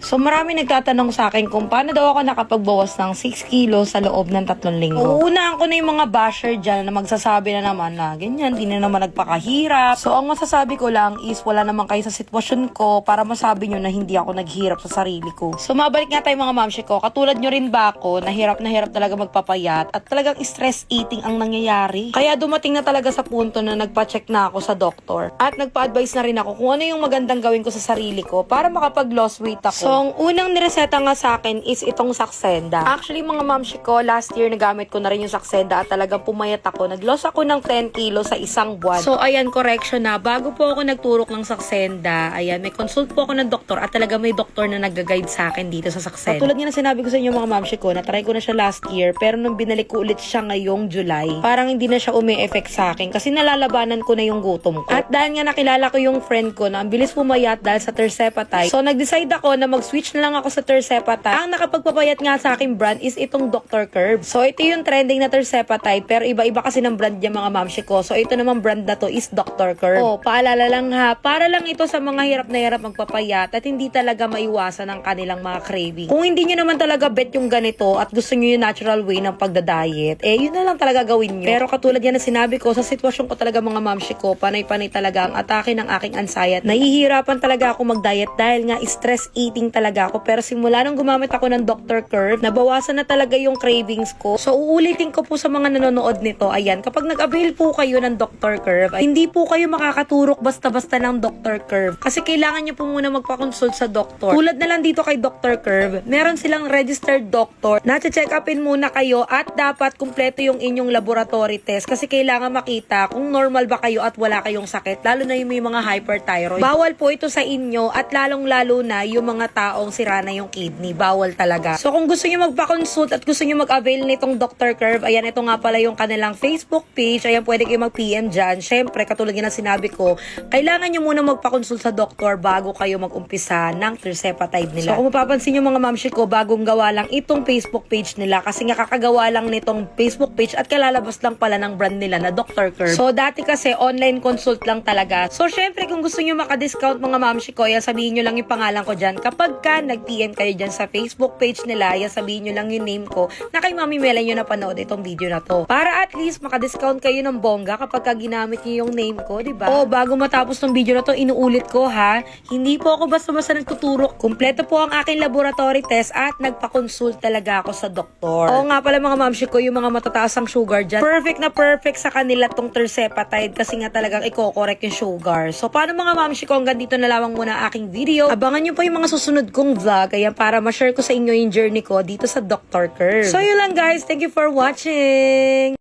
So marami nagtatanong sa akin kung paano daw ako nakapagbawas ng 6 kilos sa loob ng 3 linggo. Uunaan ko na yung mga basher dyan na magsasabi na naman na ganyan, di na naman nagpakahirap. So ang masasabi ko lang is wala naman kayo sa sitwasyon ko para masabi nyo na hindi ako naghihirap sa sarili ko. So mabalik nga tayo mga mamshi ko, katulad nyo rin ba ako, na hirap talaga magpapayat at talagang stress eating ang nangyayari. Kaya dumating na talaga sa punto na nagpa-check na ako sa doktor at nagpa-advise na rin ako kung ano yung magandang gawin ko sa sarili ko para makapag-loss weight ako. So ang unang nireseta nga sa akin is itong Saxenda. Actually mga mamshi ko, last year nagamit ko na rin yung Saxenda at talagang pumayat ako. Nag-loss ako ng 10 kilos sa isang buwan. So ayan, correction na. Bago po ako nagturok ng Saxenda, ayan, may consult po ako ng doktor at talaga may doktor na nag-guide sa akin dito sa Saxenda. Tulad nga na sinabi ko sa inyo mga mamshi ko, na-try ko na siya last year, pero nung binalik ko ulit siya ngayong July, parang hindi na siya umi-effect sa akin kasi nalalabanan ko na yung gutom ko. At dahil nga nakilala ko yung friend ko na ang bilis pumayat dahil sa Tirzepatide, so nag-decide ako na mag-switch na lang ako sa Tirzepatide. Ang nakapagpapayat nga sa aking brand is itong Dr. Curve. So ito yung trending na Tirzepatide, pero iba-iba kasi ng brand niya mga mamshi ko. So ito naman brand na to is Dr. Curve. Oh, paalala lang ha, para lang ito sa mga hirap na hirap magpapayat at hindi talaga maiwasan ang kanilang mga craving. Kung hindi nyo naman talaga bet yung ganito at gusto nyo yung natural way ng pagda-diet, eh yun na lang talaga gawin nyo. Pero katulad yan na sinabi ko, sa sitwasyon ko talaga mga mamshi ko, panay-panay talaga ang atake ng aking anxiety. Nahihirapan talaga ako mag-diet dahil nga stress eating talaga ako. Pero simula nung gumamit ako ng Dr. Curve, nabawasan na talaga yung cravings ko. So uulitin ko po sa mga nanonood nito, ayan, kapag nag-avail po kayo ng Dr. Curve, ay hindi po kayo makakaturok basta-basta ng Dr. Curve. Kasi kailangan nyo po muna magpa-consult sa doktor. Tulad na lang dito kay Dr. Curve, meron silang registered doctor na check upin muna kayo at dapat kumpleto yung inyong laboratory test kasi kailangan makita kung normal ba kayo at wala kayong sakit, lalo na yung may mga hyperthyroid. Bawal po ito sa inyo at lalong-lalo na yung mga taong sira na yung kidney. Bawal talaga. So kung gusto nyo magpa-consult at gusto nyo mag-avail nitong Dr. Curve, ayan, ito nga pala yung kanilang Facebook page. Ayan, pwede kayo mag-PM dyan. Syempre, katulad yung sinabi ko, kailangan nyo muna magpa-consult sa doktor bago kayo mag-umpisa ng Tirzepatide nila. So kung mapapansin nyo mga mamshi ko, bagong gawa lang itong Facebook page nila kasi nga kakagawa lang nitong Facebook page at kalalabas lang pala ng brand nila na Dr. Curve. So dati kasi online consult lang talaga. So syempre kung gusto nyo maka-discount mga mamshi ko, yan sabihin nyo lang yung pangalan ko dyan. Kapag ka nag-PM kayo dyan sa Facebook page nila, yan sabihin nyo lang yung name ko na kay Mami Mela nyo napanood itong video na to. Para at least maka-discount kayo ng bongga kapag ka ginamit nyo yung name ko, diba? O bago matapos tong video na to, inuulit ko ha, hindi po ako basta-basta nagtuturok. Kumpleto po ang aking laboratory test at nagpa-consult talaga ako sa doktor. Oo nga pala mga mamshi ko, yung mga matataas ang sugar dyan, perfect na perfect sa kanila tong Tirzepatide kasi nga talagang i-correct yung sugar. So paano mga mamshi ko, hanggang dito na lamang muna aking video. Abangan nyo po yung mga susunod kong vlog, ayan, para ma-share ko sa inyo yung journey ko dito sa Dr. Curve. So yun lang guys, thank you for watching!